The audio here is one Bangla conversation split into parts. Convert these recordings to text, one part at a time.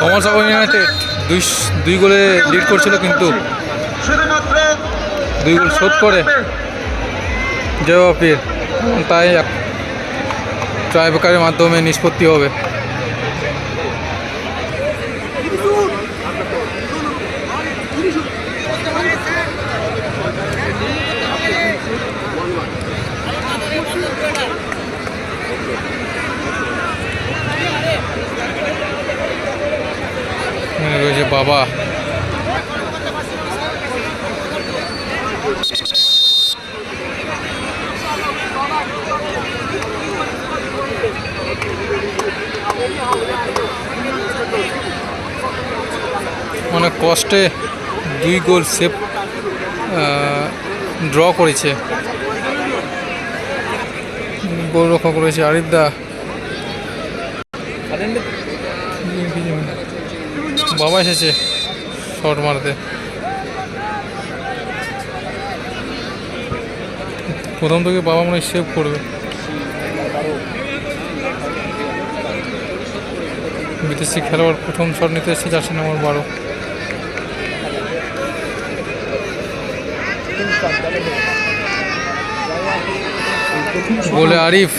কমল সাগর ইউনাইটেড 2 গোলে লিড করছিল, কিন্তু 2 গোল শোধ করে জয়বাপির, তাই ট্রাইব্রেকারের মাধ্যমে নিষ্পত্তি হবে। রয়েছে বাবা, অনেক কষ্টে 2 গোল সেভ ড্র করেছে, গোল রক্ষা করেছে আরিফ দা। বাবা এসেছে শট মারতে, প্রথম থেকে বাবা মনে হয় সেভ করবে। বিদেশি খেলোয়াড় প্রথম শট নিতে এসেছে, জার্সি নম্বর 12। গোলে আরিফ,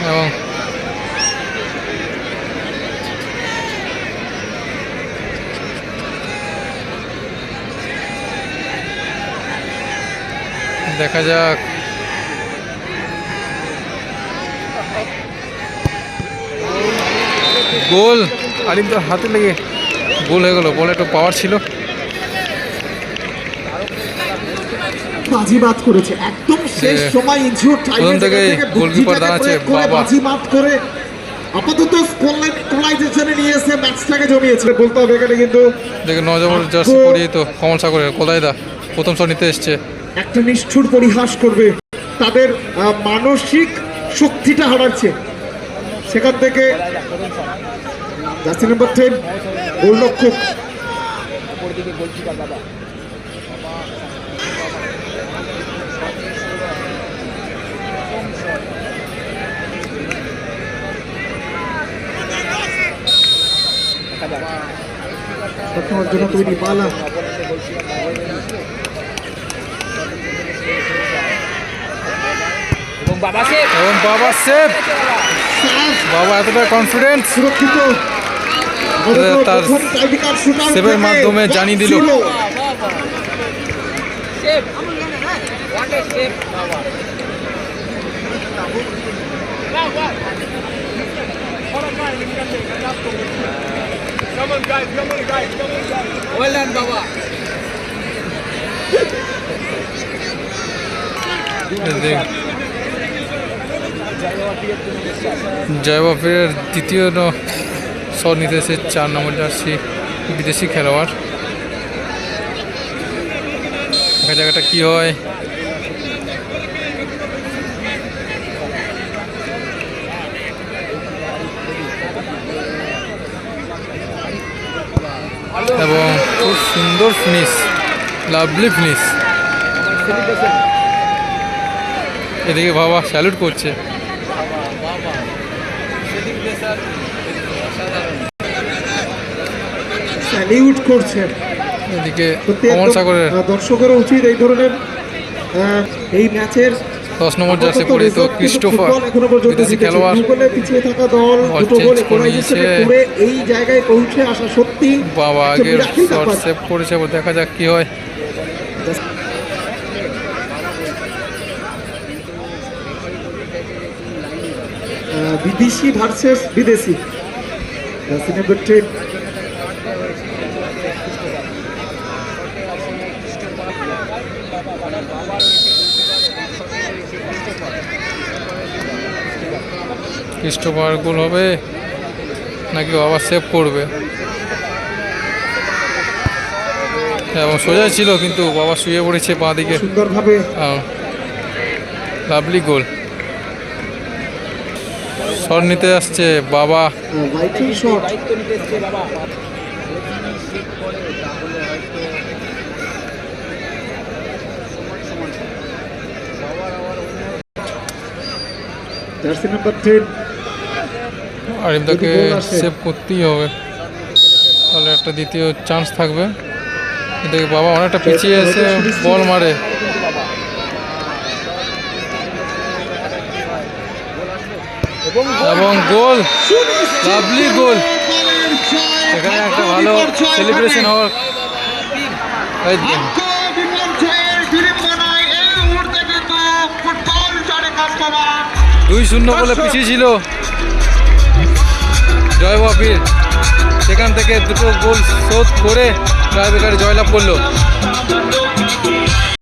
এবং দেখা যাক গোল, আরিফদার হাতে লেগে গোল হয়ে গেল। বলে একটু পাওয়ার ছিল, বাজিমাত করেছে একদম শেষ সময়, ইনজুর টাইমে থেকে গোলকিপার দাঁড়াচ্ছে বাবা, বাজিমাত করে আপাতত স্কোরলাইন ইকুয়ালাইজেশনে নিয়ে এসে ম্যাচটাকে জমিয়েছে বলতে হবে এখানে। কিন্তু দেখে নজর জার্সি পরিয়ে তো কমল সাগরের কোথায় দা প্রথম শট নিতে এসছে, একটা নিষ্ঠুর পরিহাস করবে, তাদের মানসিক শক্তিটা হারাচ্ছে। সেখান থেকে জার্সি নম্বর 10 গোলরক্ষক জন্য তৈরি পালা, এবং বাবা সেভ, বাবা এতটা কনফিডেন্স সুরক্ষিত তার সেভের মাধ্যমে জানিয়ে দিল। জয়বাপির দ্বিতীয় শট নিতে এসে 4 নম্বর জার্সি বিদেশি খেলোয়াড়। জায়গাটা কি হয়, এবং খুব সুন্দর ফিনিশ, লাভলি ফিনিশ। এদিকে বাবা স্যালুট করছে, স্যালিউট করছে। এদিকে কমল সাগরের দর্শকেরও উচিত এই ধরনের এই ম্যাচের 10 নম্বর জার্সি পরিহিত ক্রিস্টোফার বিদেশি খেলোয়াড় পিছিয়ে থাকা দল দুটো গোল করে এই জায়গায় পৌঁছে আসা সত্যি বাবা আগের শট সেভ করেছে, দেখা যাক কি হয়। বিদেশি ভার্সেস বিদেশি, জার্সি নম্বর 10 ক্রিস্টোফার গোল হবে নাকি বাবা সেভ করবে, এবং সোজা ছিল কিন্তু বাবা শুয়ে পড়েছে বাঁ দিকে সুন্দরভাবে। লাভলি গোল। শট নিতে আসছে বাবা। Biting shot. জার্সি নাম্বার 10 আরিফদাকে যদি গোল আসে। সেভ করতেই হবে, তাহলে একটা দ্বিতীয় চান্স থাকবে। এদিকে বাবা অনেকটা পিছিয়ে এসে বল মারে, এবং গোল, লাভলি গোল। এখানে একটা ভালো সেলিব্রেশন হওয়ার, এই যে, বিড়ম্বনায় এই মুহূর্তে কিন্তু ফুটবল জয় কামবাবা 2-0 বলে পিছিয়ে ছিল জয় বাপির, সেখান থেকে দুটো গোল শোধ করে ট্রাইবেকারে জয়লাভ করলো।